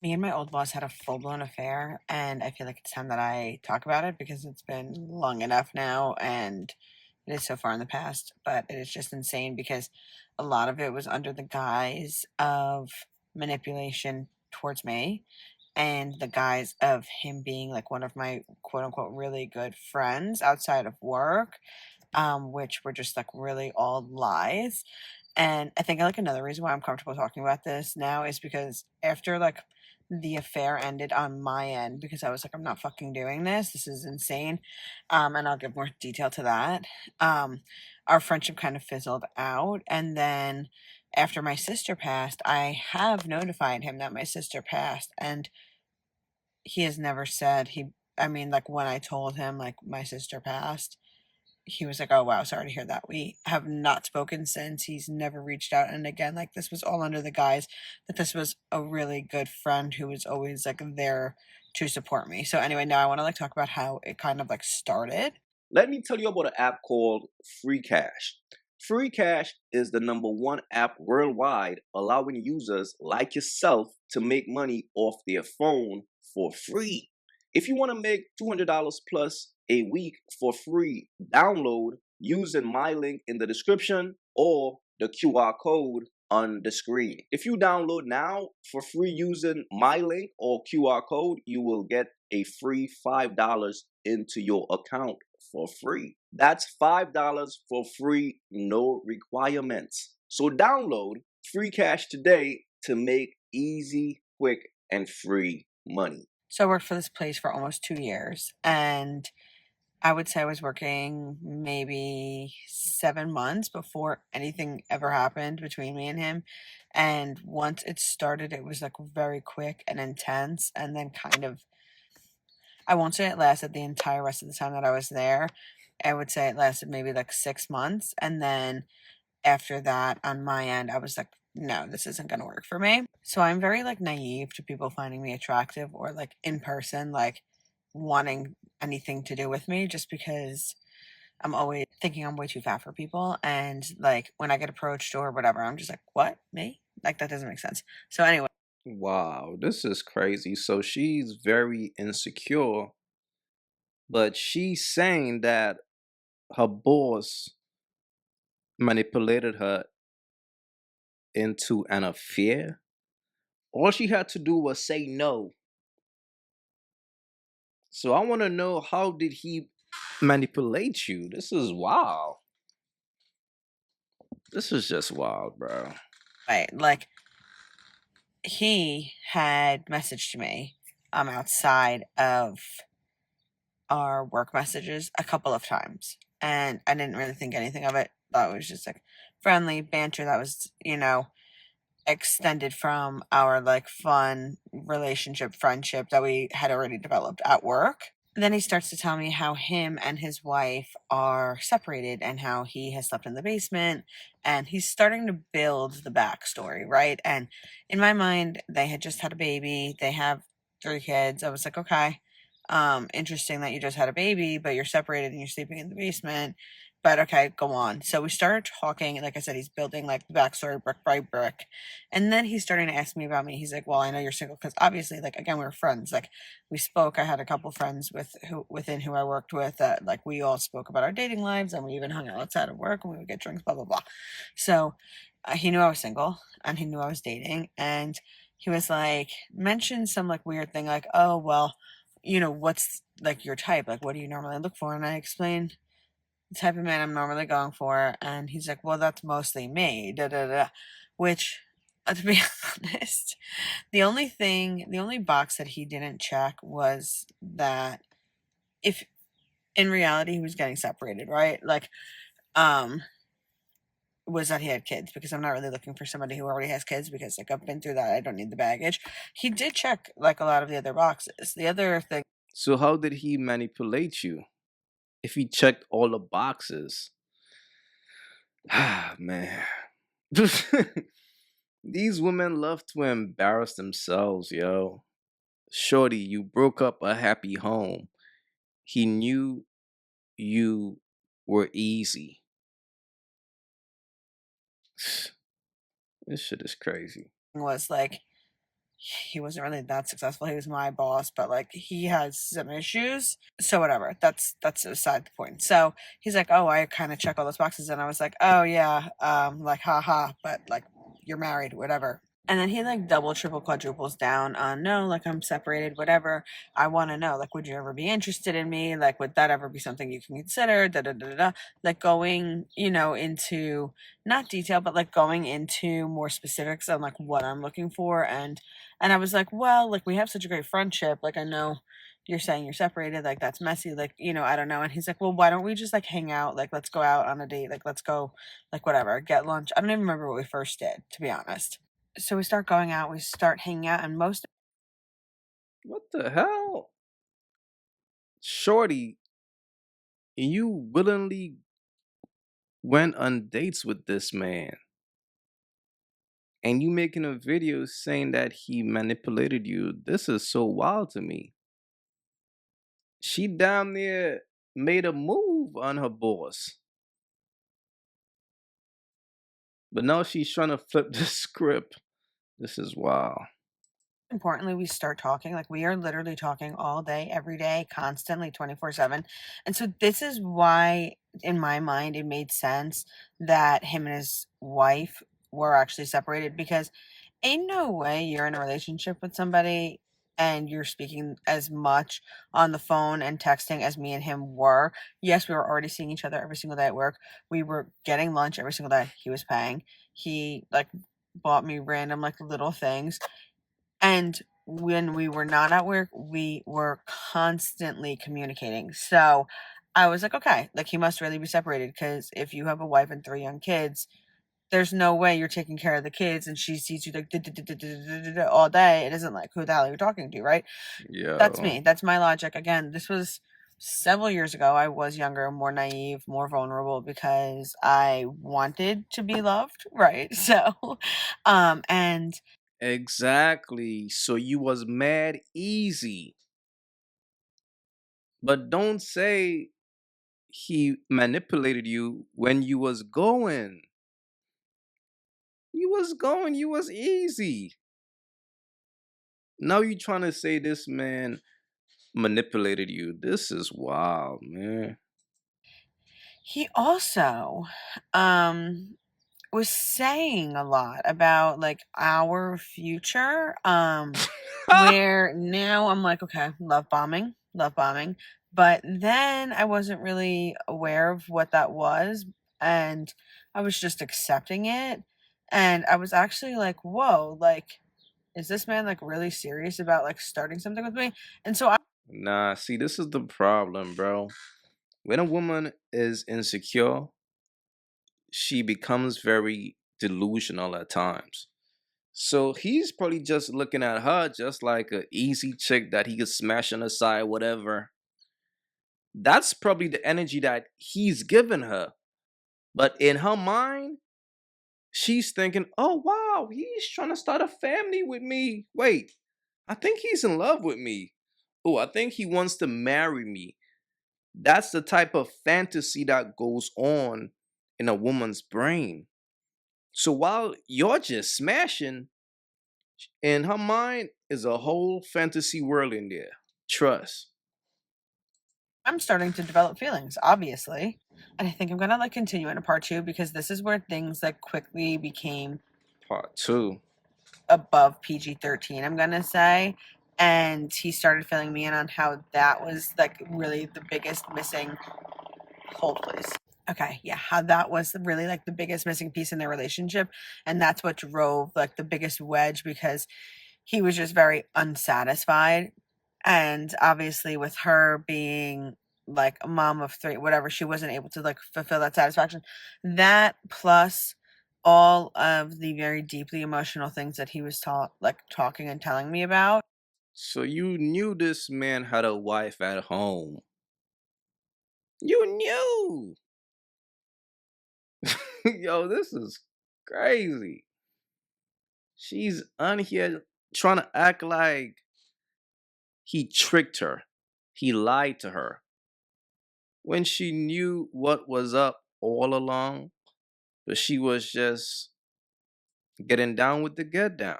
Me and my old boss had a full-blown affair, and I feel like it's time that I talk about it because it's been long enough now and it is so far in the past. But it is just insane because a lot of it was under the guise of manipulation towards me and the guise of him being like one of my quote unquote really good friends outside of work, which were just like really all lies. And I think like another reason why I'm comfortable talking about this now is because after like the affair ended on my end, because I was like, I'm not fucking doing this. This is insane. And I'll give more detail to that. Um, our friendship kind of fizzled out. And then after my sister passed, I have notified him that my sister passed. And he has never said I mean, like when I told him like my sister passed, he was like, "Oh wow, sorry to hear that." We have not spoken since. He's never reached out. And again, like this was all under the guise that this was a really good friend who was always like there to support me. So anyway, now I want to like talk about how it kind of like started. Let me tell you about an app called Free Cash. Free Cash is the number one app worldwide allowing users like yourself to make money off their phone for free. If you want to make $200 plus a week for free, download using my link in the description or the QR code on the screen. If you download now for free using my link or QR code, you will get a free $5 into your account for free. That's $5 for free, no requirements. So download Free Cash today to make easy, quick, and free money. So I worked for this place for almost 2 years, and I would say I was working maybe 7 months before anything ever happened between me and him. And once it started, it was like very quick and intense, and then kind of I won't say it lasted the entire rest of the time that I was there. I would say it lasted maybe like 6 months. And then after that, on my end, I was like, no, this isn't going to work for me. So I'm very like naive to people finding me attractive or like in person, like wanting anything to do with me just because I'm always thinking I'm way too fat for people. And like when I get approached or whatever, I'm just like, what? Me? Like that doesn't make sense. So anyway. Wow, this is crazy. So she's very insecure, but she's saying that her boss manipulated her into an affair. All she had to do was say no. So I want to know, how did he manipulate you? This is wild. This is just wild, bro. Like he had messaged me outside of our work messages a couple of times, and I didn't really think anything of it. Thought it was just like friendly banter that was, extended from our like fun relationship friendship that we had already developed at work. And then he starts to tell me how him and his wife are separated and how he has slept in the basement, and he's starting to build the backstory, right? And in my mind, they had just had a baby. They have 3 kids. I was like, okay, interesting that you just had a baby, but you're separated and you're sleeping in the basement. But okay, go on. So we started talking, and like I said, he's building like the backstory brick by brick. And then he's starting to ask me about me. He's like, well, I know you're single because obviously, like again, we were friends. Like we spoke. I had a couple friends within who I worked with that like we all spoke about our dating lives, and we even hung out outside of work and we would get drinks, blah blah blah. So he knew I was single and he knew I was dating, and he was like mentioned some like weird thing like, oh well, what's like your type? Like what do you normally look for? And I explained the type of man I'm normally going for, and he's like, well, that's mostly me, da da da, which. To be honest, the only box that he didn't check was that if in reality he was getting separated, right? Like, um, was that he had kids because I'm not really looking for somebody who already has kids because like I've been through that. I don't need the baggage. He did check like a lot of the other boxes. The other thing So how did he manipulate you? If he checked all the boxes. Ah, man. These women love to embarrass themselves, yo. Shorty, you broke up a happy home. He knew you were easy. This shit is crazy. was like he wasn't really that successful. He was my boss, but like he has some issues. So whatever. That's aside the point. So he's like, "Oh, I kind of check all those boxes," and I was like, "Oh yeah, like haha," but like you're married, whatever. And then he like double, triple, quadruples down on no, like I'm separated, whatever. I want to know, like, would you ever be interested in me? Like, would that ever be something you can consider? Da da da da. Da. Like going, into not detail, but like going into more specifics on like what I'm looking for. And I was like, well, like we have such a great friendship. Like I know you're saying you're separated, like that's messy, like, I don't know. And he's like, well, why don't we just like hang out? Like let's go out on a date, like let's go, like whatever, get lunch. I don't even remember what we first did, to be honest. So we start going out, we start hanging out, and most What the hell? Shorty, you willingly went on dates with this man. And you making a video saying that he manipulated you. This is so wild to me. She down there made a move on her boss. But now she's trying to flip the script. This is wild. importantly, we start talking. Like we are literally talking all day, every day, constantly, 24/7. And so this is why, in my mind, it made sense that him and his wife were actually separated, because ain't no way you're in a relationship with somebody and you're speaking as much on the phone and texting as me and him were. Yes, we were already seeing each other every single day at work. We were getting lunch every single day. He was paying. He like bought me random like little things. And when we were not at work, we were constantly communicating. So I was like, okay, like he must really be separated, because if you have a wife and three young kids, there's no way you're taking care of the kids and she sees you like all day. It isn't like, who the hell are you talking to, right? That's Yo, me. That's my logic. Again, this was several years ago. I was younger, more naive, more vulnerable, because I wanted to be loved, right? So, and exactly. So you was mad easy. But don't say he manipulated you when you was going. You was going, you was easy. Now you trying to say this man manipulated you. This is wild, man. he also, um, was saying a lot about like our future, where now I'm like, okay, love bombing, but then I wasn't really aware of what that was, and I was just accepting it, and I was actually like, whoa, like is this man like really serious about like starting something with me? And so I Nah, see, this is the problem, bro. When a woman is insecure, she becomes very delusional at times. So he's probably just looking at her just like a easy chick that he could smash on the side, whatever. That's probably the energy that he's given her. But in her mind, she's thinking, oh wow, he's trying to start a family with me. Wait, I think he's in love with me. Oh, I think he wants to marry me. That's the type of fantasy that goes on in a woman's brain. So while you're just smashing, in her mind is a whole fantasy world in there. Trust. I'm starting to develop feelings, obviously. And I think I'm gonna like continue in a part two, because this is where things like quickly became Part two. above PG-13, I'm gonna say. And he started filling me in on how that was like really the biggest missing, hold please. Okay, yeah, how that was really like the biggest missing piece in their relationship. And that's what drove like the biggest wedge, because he was just very unsatisfied. And obviously with her being like a mom of three, whatever, she wasn't able to like fulfill that satisfaction. That plus all of the very deeply emotional things that he was talking and telling me about. So you knew this man had a wife at home. You knew. Yo, this is crazy. She's on here trying to act like he tricked her. He lied to her. When she knew what was up all along, but she was just getting down with the get down.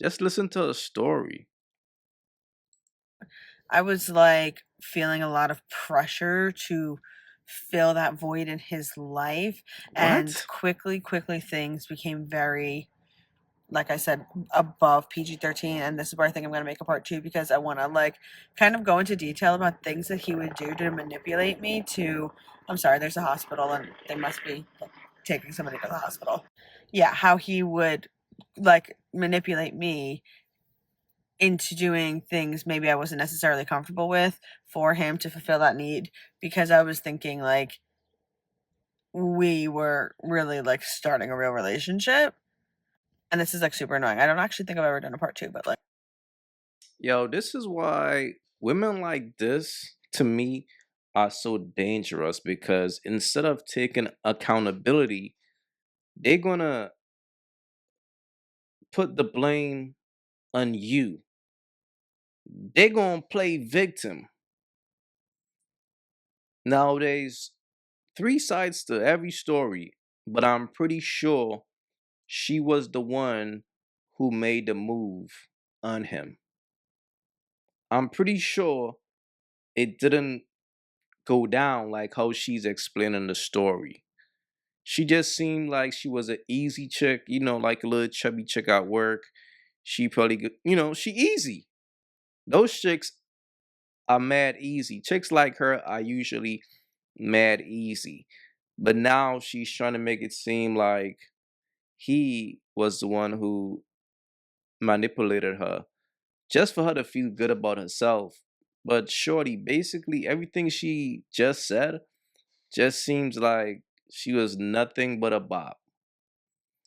Just listen to a story. I was like feeling a lot of pressure to fill that void in his life. And What? quickly, things became very, like I said, above PG-13. And this is where I think I'm going to make a part two because I want to like kind of go into detail about things that he would do to manipulate me to. I'm sorry, there's a hospital and they must be like, taking somebody to the hospital. Yeah, how he would like manipulate me into doing things maybe I wasn't necessarily comfortable with for him to fulfill that need because I was thinking like we were really like starting a real relationship. And this is like super annoying. I don't actually think I've ever done a part two, but like Yo, this is why women like this, to me, are so dangerous because instead of taking accountability, they're gonna put the blame on you. They're gonna play victim. Nowadays, three sides to every story, but I'm pretty sure she was the one who made the move on him. I'm pretty sure it didn't go down like how she's explaining the story. She just seemed like she was an easy chick, like a little chubby chick at work. She probably, she easy. Those chicks are mad easy. Chicks like her are usually mad easy. But now she's trying to make it seem like he was the one who manipulated her just for her to feel good about herself. But shorty, basically everything she just said just seems like she was nothing but a bop.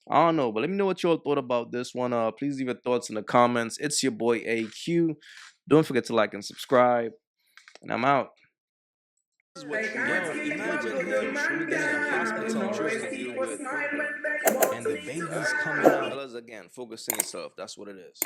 I don't know, but let me know what y'all thought about this one. Please leave your thoughts in the comments. It's your boy AyeQ. Don't forget to like and subscribe. And I'm out. Yo, imagine him in a hospital trying to deal with and the baby's coming out. Fellas, again, focus on yourself. That's what it is.